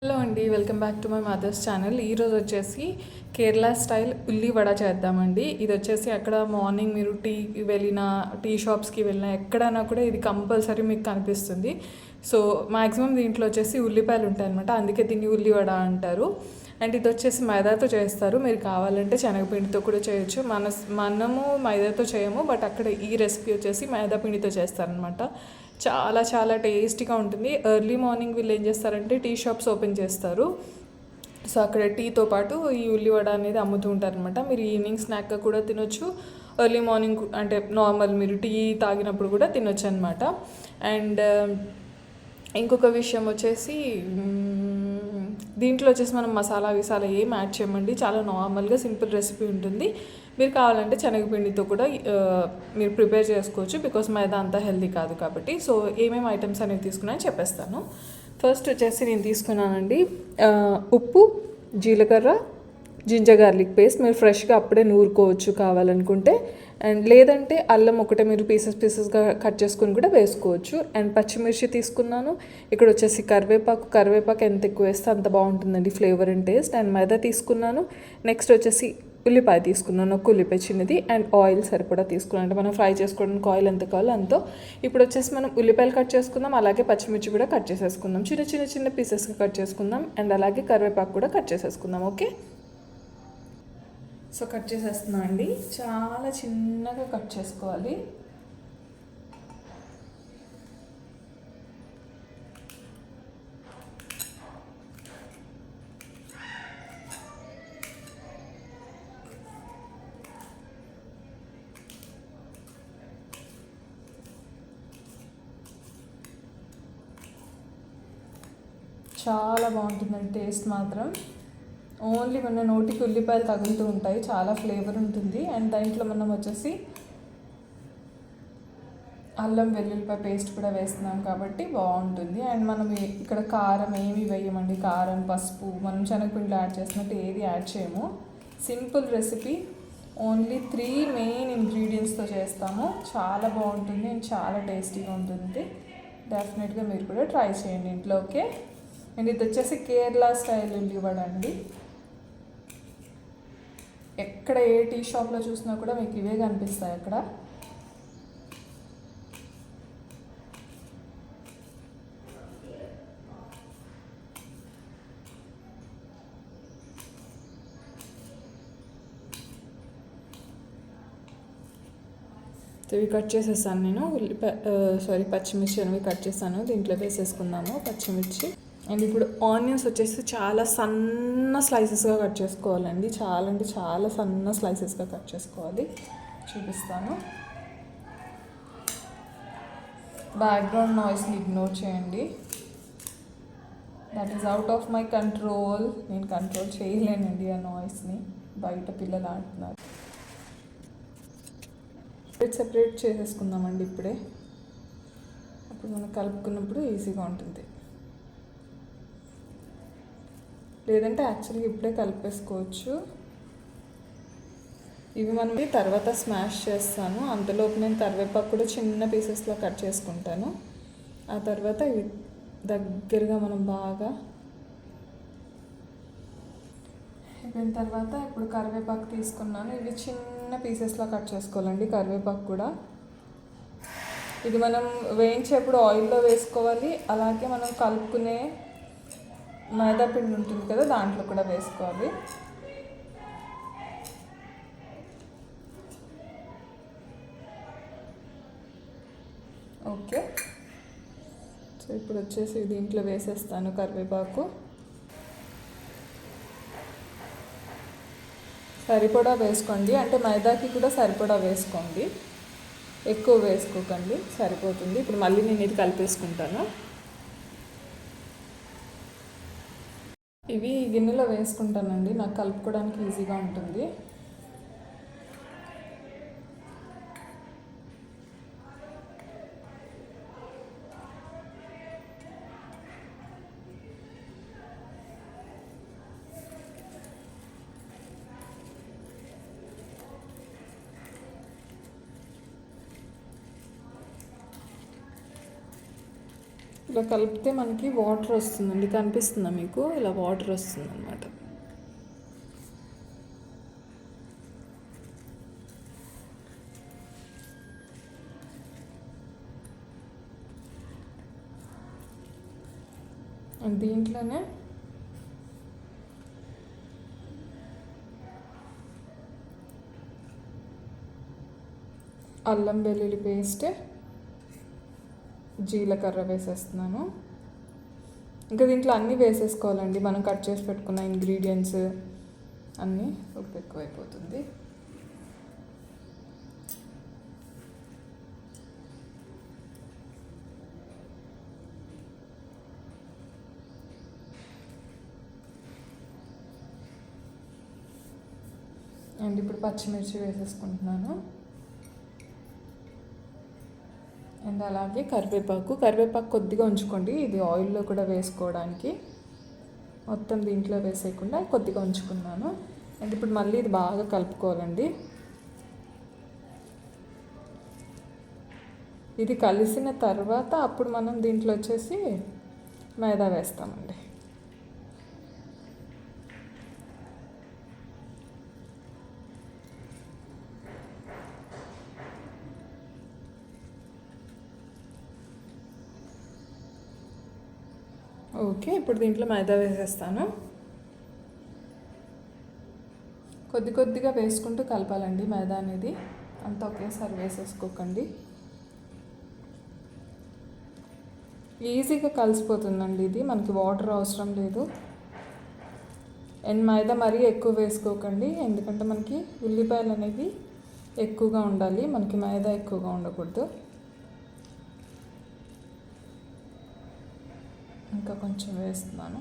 Hello అండి, welcome back to my mother's channel. ఈరోజు వచ్చేసి కేరళ స్టైల్ ఉల్లి వడ చేద్దామండి. ఇది వచ్చేసి అక్కడ మార్నింగ్ మీరు టీ షాప్స్కి వెళ్ళినా ఎక్కడైనా కూడా ఇది కంపల్సరీ మీకు కనిపిస్తుంది. సో మ్యాక్సిమం దీంట్లో వచ్చేసి ఉల్లిపాయలు ఉంటాయన్నమాట, అందుకే దీన్ని ఉల్లి వడ అంటారు. అండ్ ఇది వచ్చేసి మైదాతో చేస్తారు. మీరు కావాలంటే శనగపిండితో కూడా చేయొచ్చు. మనము మైదాతో చేయము, బట్ అక్కడ ఈ రెసిపీ వచ్చేసి మైదా పిండితో చేస్తారనమాట. చాలా చాలా టేస్టీగా ఉంటుంది. ఎర్లీ మార్నింగ్ వీళ్ళు ఏం చేస్తారంటే టీ షాప్స్ ఓపెన్ చేస్తారు. సో అక్కడ టీతో పాటు ఈ ఉల్లివడ అనేది అమ్ముతూ ఉంటారనమాట. మీరు ఈవినింగ్ స్నాక్గా కూడా తినొచ్చు, ఎర్లీ మార్నింగ్ అంటే నార్మల్ మీరు టీ తాగినప్పుడు కూడా తినొచ్చు అనమాట. అండ్ ఇంకొక విషయం వచ్చేసి దీంట్లో వచ్చేసి మనం మసాలా ఏం యాడ్ చేయమండి. చాలా నార్మల్గా సింపుల్ రెసిపీ ఉంటుంది. మీరు కావాలంటే శనగపిండితో కూడా మీరు ప్రిపేర్ చేసుకోవచ్చు, బికాస్ మైదా అంతా హెల్దీ కాదు కాబట్టి. సో ఏమేమి ఐటమ్స్ అనేవి తీసుకున్నాయని చెప్పేస్తాను. ఫస్ట్ వచ్చేసి నేను తీసుకున్నానండి ఉప్పు, జీలకర్ర, జింజర్ గార్లిక్ పేస్ట్. మీరు ఫ్రెష్గా అప్పుడే నూరుకోవచ్చు కావాలనుకుంటే. అండ్ లేదంటే అల్లం ఒకటే మీరు పీసెస్గా కట్ చేసుకుని కూడా వేసుకోవచ్చు. అండ్ పచ్చిమిర్చి తీసుకున్నాను. ఇక్కడ వచ్చేసి కరివేపాకు ఎంత ఎక్కువ వేస్తే అంత బాగుంటుందండి ఫ్లేవర్ అండ్ టేస్ట్. అండ్ మైదా తీసుకున్నాను. నెక్స్ట్ వచ్చేసి ఉల్లిపాయ తీసుకున్నాను, ఒక ఉల్లిపాయ చిన్నది. అండ్ ఆయిల్ సరిపడా తీసుకున్నాను, అంటే మనం ఫ్రై చేసుకోవడానికి ఆయిల్ ఎంత కావాలో అంతో. ఇప్పుడు వచ్చేసి మనం ఉల్లిపాయలు కట్ చేసుకుందాం, అలాగే పచ్చిమిర్చి కూడా కట్ చేసేసుకుందాం. చిన్న పీసెస్గా కట్ చేసుకుందాం. అండ్ అలాగే కరివేపాకు కూడా కట్ చేసేసుకుందాం. ఓకే, సో కట్ చేసేస్తున్నా అండి. చాలా చిన్నగా కట్ చేసుకోవాలి. చాలా బాగుంటుందండి టేస్ట్ మాత్రం. ఓన్లీ మన నోటికి ఉల్లిపాయలు తగులుతూ ఉంటాయి, చాలా ఫ్లేవర్ ఉంటుంది. అండ్ దాంట్లో మనం వచ్చేసి అల్లం వెల్లుల్లిపాయ పేస్ట్ కూడా వేస్తున్నాం కాబట్టి బాగుంటుంది. అండ్ మనం ఇక్కడ కారం ఏమి వేయమండి. కారం, పసుపు మనం శనగపిండిలో యాడ్ చేసినట్టు ఏది యాడ్ చేయము. సింపుల్ రెసిపీ, ఓన్లీ 3 మెయిన్ ఇంగ్రీడియంట్స్తో చేస్తాము. చాలా బాగుంటుంది అండ్ చాలా టేస్టీగా ఉంటుంది. డెఫినెట్గా మీరు కూడా ట్రై చేయండి ఇంట్లో. ఓకే, అండ్ ఇది వచ్చేసి కేరళ స్టైల్ ఉల్లివడ అండి. ఎక్కడ ఏ టీ షాప్లో చూసినా కూడా మీకు ఇవే కనిపిస్తాయి అక్కడ. ఇవి కట్ చేసేసాను నేను. పచ్చిమిర్చి అనేవి కట్ చేస్తాను, దీంట్లో వేసేసుకుందాము పచ్చిమిర్చి. అండ్ ఇప్పుడు ఆనియన్స్ వచ్చేసి చాలా సన్న స్లైసెస్గా కట్ చేసుకోవాలండి. చాలా అంటే చాలా సన్న స్లైసెస్గా కట్ చేసుకోవాలి. చూపిస్తాను. బ్యాక్గ్రౌండ్ నాయిస్ని ఇగ్నోర్ చేయండి, that is out of my control. నేను కంట్రోల్ చేయలేనండి ఆ నాయిస్ని. బయట పిల్లలు ఆడుతున్నారు. సెపరేట్ చేసేసుకుందామండి ఇప్పుడే, అప్పుడు మనం కలుపుకున్నప్పుడు ఈజీగా ఉంటుంది. లేదంటే యాక్చువల్గా ఇప్పుడే కలిపేసుకోవచ్చు. ఇవి మనం తర్వాత స్మాష్ చేస్తాను. అంతలోపు నేను కరివేపాకు కూడా చిన్న పీసెస్లో కట్ చేసుకుంటాను. ఆ తర్వాత ఇవి దగ్గరగా మనం బాగా అయిపోయిన తర్వాత ఇప్పుడు కరివేపాకు తీసుకున్నాను. ఇవి చిన్న పీసెస్లో కట్ చేసుకోవాలండి కరివేపాకు కూడా. ఇది మనం వేయించేప్పుడు ఆయిల్లో వేసుకోవాలి, అలాగే మనం కలుపుకునే మైదా పిండి ఉంటుంది కదా దాంట్లో కూడా వేసుకోవాలి. ఓకే, సో ఇప్పుడు వచ్చేసి దీంట్లో వేసేస్తాను కరివేపాకు. సరిపడా వేసుకోండి, అంటే మైదాకి కూడా సరిపడా వేసుకోండి, ఎక్కువ వేసుకోకండి, సరిపోతుంది. ఇప్పుడు మళ్ళీ నేను ఇది కలిపేసుకుంటాను. ఇవి గిన్నెలో వేసుకుంటానండి, నాకు కలుపుకోవడానికి ఈజీగా ఉంటుంది. ఇలా కలిపితే మనకి వాటర్ వస్తుందండి, కనిపిస్తుందా మీకు? ఇలా వాటర్ వస్తుంది అనమాట. అండ్ దీంట్లోనే అల్లం వెల్లుల్లి పేస్ట్, జీలకర్ర వేసేస్తున్నాను. ఇంకా దీంట్లో అన్నీ వేసేసుకోవాలండి, మనం కట్ చేసి పెట్టుకున్న ఇంగ్రీడియంట్స్ అన్నీ. ఉప్పు ఎక్కువైపోతుంది. అండ్ ఇప్పుడు పచ్చిమిర్చి వేసేసుకుంటున్నాను. అండ్ అలాగే కరివేపాకు కొద్దిగా ఉంచుకోండి, ఇది ఆయిల్లో కూడా వేసుకోవడానికి. మొత్తం దీంట్లో వేసేయకుండా కొద్దిగా ఉంచుకున్నాను. అండ్ ఇప్పుడు మళ్ళీ ఇది బాగా కలుపుకోవాలండి. ఇది కలిసిన తర్వాత అప్పుడు మనం దీంట్లో వచ్చేసి మైదా వేస్తామండి. ఓకే, ఇప్పుడు దీంట్లో మైదా వేసేస్తాను. కొద్దిగా వేసుకుంటూ కలపాలండి మైదా అనేది, అంత ఒకేసారి వేసేసుకోకండి. ఈజీగా కలిసిపోతుందండి ఇది, మనకి వాటర్ అవసరం లేదు. అండ్ మైదా మరీ ఎక్కువ వేసుకోకండి, ఎందుకంటే మనకి ఉల్లిపాయలు అనేవి ఎక్కువగా ఉండాలి, మనకి మైదా ఎక్కువగా ఉండకూడదు. ఇంకా కొంచెం వేస్తున్నాను.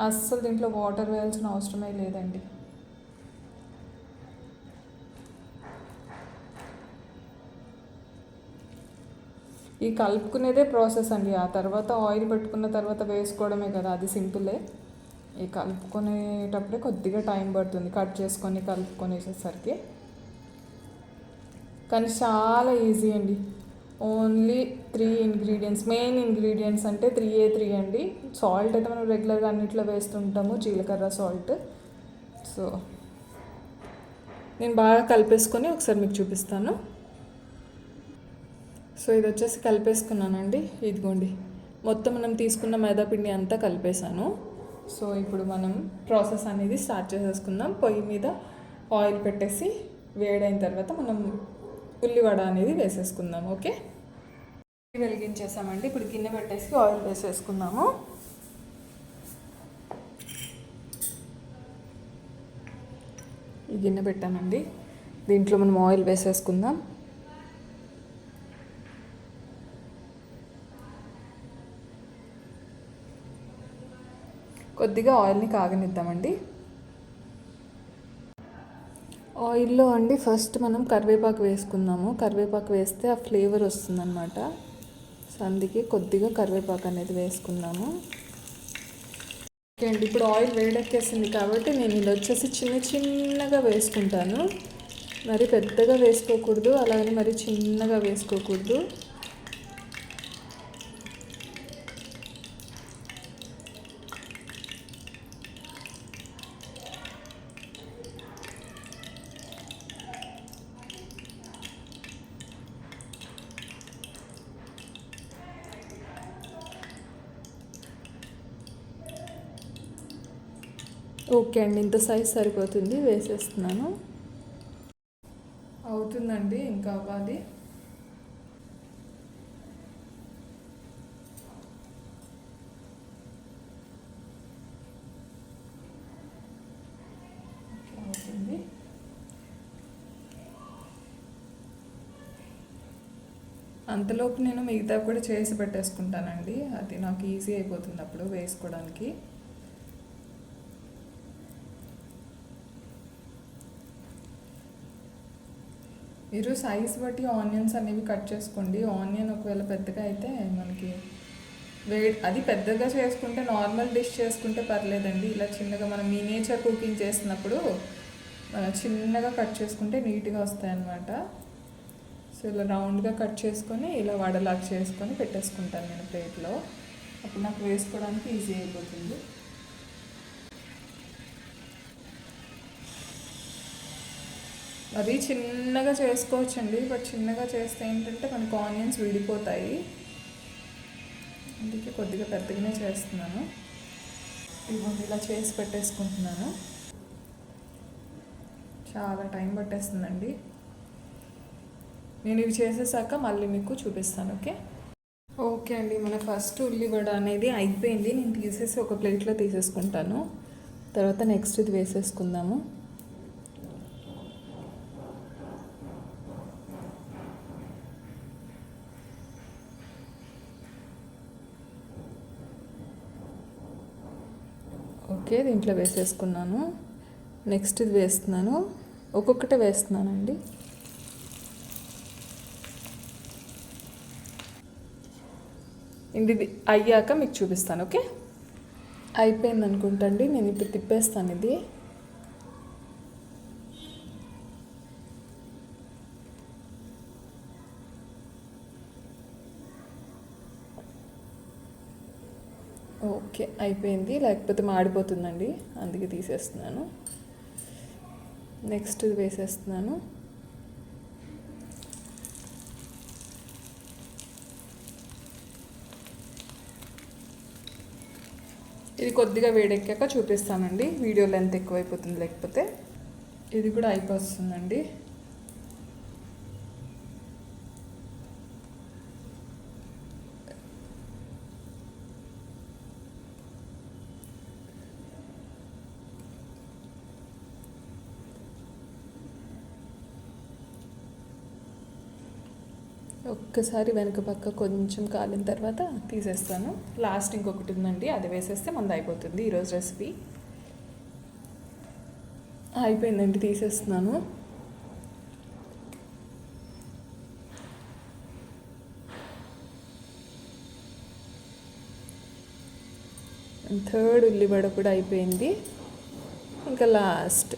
అస్సలు దీంట్లో వాటర్ వేయాల్సిన అవసరమే లేదండి. ఈ కలుపుకునేదే ప్రాసెస్ అండి, ఆ తర్వాత ఆయిల్ పెట్టుకున్న తర్వాత వేసుకోవడమే కదా, అది సింపులే. ఈ కలుపుకునేటప్పుడే కొద్దిగా టైం పడుతుంది, కట్ చేసుకొని కలుపుకొనేసేసరికి. కానీ చాలా ఈజీ అండి. ఓన్లీ 3 ఇంగ్రీడియంట్స్, మెయిన్ ఇంగ్రీడియంట్స్ అంటే 3 అండి. సాల్ట్ అయితే మనం రెగ్యులర్గా అన్నిట్లో వేస్తుంటాము, జీలకర్ర, సాల్ట్. సో నేను బాగా కలిపేసుకొని ఒకసారి మీకు చూపిస్తాను. సో ఇది వచ్చేసి కలిపేసుకున్నానండి, ఇదిగోండి. మొత్తం మనం తీసుకున్న మైదా పిండి అంతా కలిపేసాను. సో ఇప్పుడు మనం ప్రాసెస్ అనేది స్టార్ట్ చేసేసుకుందాం. పొయ్యి మీద ఆయిల్ పెట్టేసి వేడైన తర్వాత మనం ఉల్లివడ అనేది వేసేసుకుందాం. ఓకే, వెలిగించేసామండి. ఇప్పుడు గిన్నె పెట్టేసి ఆయిల్ వేసేసుకుందాము. ఈ గిన్నె పెట్టానండి, దీంట్లో మనం ఆయిల్ వేసేసుకుందాం. కొద్దిగా ఆయిల్ని కాగనిద్దామండి. ఆయిల్లో అండి ఫస్ట్ మనం కరివేపాకు వేసుకుందాము. కరివేపాకు వేస్తే ఆ ఫ్లేవర్ వస్తుందన్నమాట. సో అందుకే కొద్దిగా కరివేపాకు అనేది వేసుకుందాము. ఓకే అండి, ఇప్పుడు ఆయిల్ వేడెక్కేసింది కాబట్టి నేను ఇది వచ్చేసి చిన్నగా వేసుకుంటాను. మరి పెద్దగా వేసుకోకూడదు, అలాగే మరి చిన్నగా వేసుకోకూడదు. ఓకే అండి, ఇంత సైజ్ సరిపోతుంది, వేసేస్తున్నాను. అవుతుందండి, ఇంకా అవ్వాలి. అవుతుంది. అంతలోపు నేను మిగతా కూడా చేసి పెట్టేసుకుంటానండి, అది నాకు ఈజీ అయిపోతుంది అప్పుడు వేసుకోవడానికి. మీరు సైజ్ బట్టి ఆనియన్స్ అనేవి కట్ చేసుకోండి. ఆనియన్ ఒకవేళ పెద్దగా అయితే మనకి అది పెద్దగా చేసుకుంటే, నార్మల్ డిష్ చేసుకుంటే పర్లేదండి. ఇలా చిన్నగా మనం మినియేచర్ కుకింగ్ చేసినప్పుడు చిన్నగా కట్ చేసుకుంటే నీట్గా వస్తాయన్నమాట. సో ఇలా రౌండ్గా కట్ చేసుకొని ఇలా వడలాగా చేసుకొని పెట్టేసుకుంటాను నేను ప్లేట్లో. అప్పుడు నాకు వేసుకోవడానికి ఈజీ అయిపోతుంది. అది చిన్నగా చేసుకోవచ్చండి, బట్ చిన్నగా చేస్తే ఏంటంటే మనకు ఆనియన్స్ విడిపోతాయి, అందుకే కొద్దిగా పెద్దగానే చేస్తున్నాను. ఇవ్వండి ఇలా చేసి పెట్టేసుకుంటున్నాను. చాలా టైం పట్టేస్తుందండి. నేను ఇవి చేసేసాక మళ్ళీ మీకు చూపిస్తాను. ఓకే అండి, మన ఫస్ట్ ఉల్లివడ అనేది అయిపోయింది. నేను తీసేసి ఒక ప్లేట్లో తీసేసుకుంటాను. తర్వాత నెక్స్ట్ ఇది వేసేసుకుందాము. ఓకే, దీంట్లో వేసేసుకున్నాను. నెక్స్ట్ ఇది వేస్తున్నాను. ఒక్కొక్కటే వేస్తున్నానండి. ఇది అయ్యాక మీకు చూపిస్తాను. ఓకే, అయిపోయింది అనుకుంటండి. నేను ఇప్పుడు తిప్పేస్తాను ఇది. ఓకే, అయిపోయింది. లేకపోతే మాడిపోతుందండి, అందుకే తీసేస్తున్నాను. నెక్స్ట్ ఇది వేసేస్తున్నాను. ఇది కొద్దిగా వేడెక్కాక చూపిస్తానండి, వీడియో లెంత్ ఎక్కువైపోతుంది లేకపోతే. ఇది కూడా అయిపోతుందండి. ఒక్కసారి వెనక పక్క కొంచెం కాలిన తర్వాత తీసేస్తాను. లాస్ట్ ఇంకొకటి ఉందండి, అది వేసేస్తే మనది అయిపోతుంది ఈరోజు రెసిపీ. అయిపోయిందండి, తీసేస్తున్నాను. థర్డ్ ఉల్లివడ కూడా అయిపోయింది. ఇంకా లాస్ట్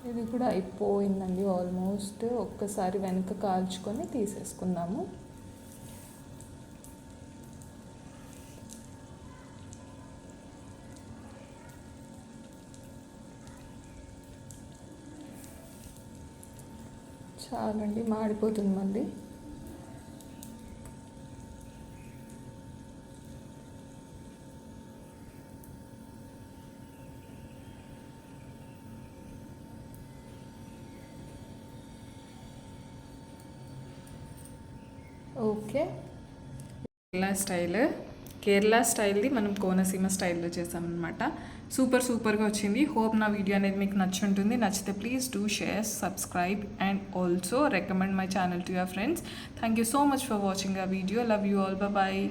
ఇది కూడా అయిపోయిందండి ఆల్మోస్ట్. ఒక్కసారి వెనక కాల్చుకొని తీసేసుకుందాము. చాలండి, మాడిపోతుంది మళ్ళీ. ఓకే, కేరళ స్టైల్ది మనం కోనసీమ స్టైల్లో చేసామన్నమాట. సూపర్గా వచ్చింది. హోప్ నా వీడియో అనేది మీకు నచ్చుంటుంది. నచ్చితే please do share, subscribe and also recommend my channel to your friends. Thank you so much for watching ఆ video. Love you all. Bye.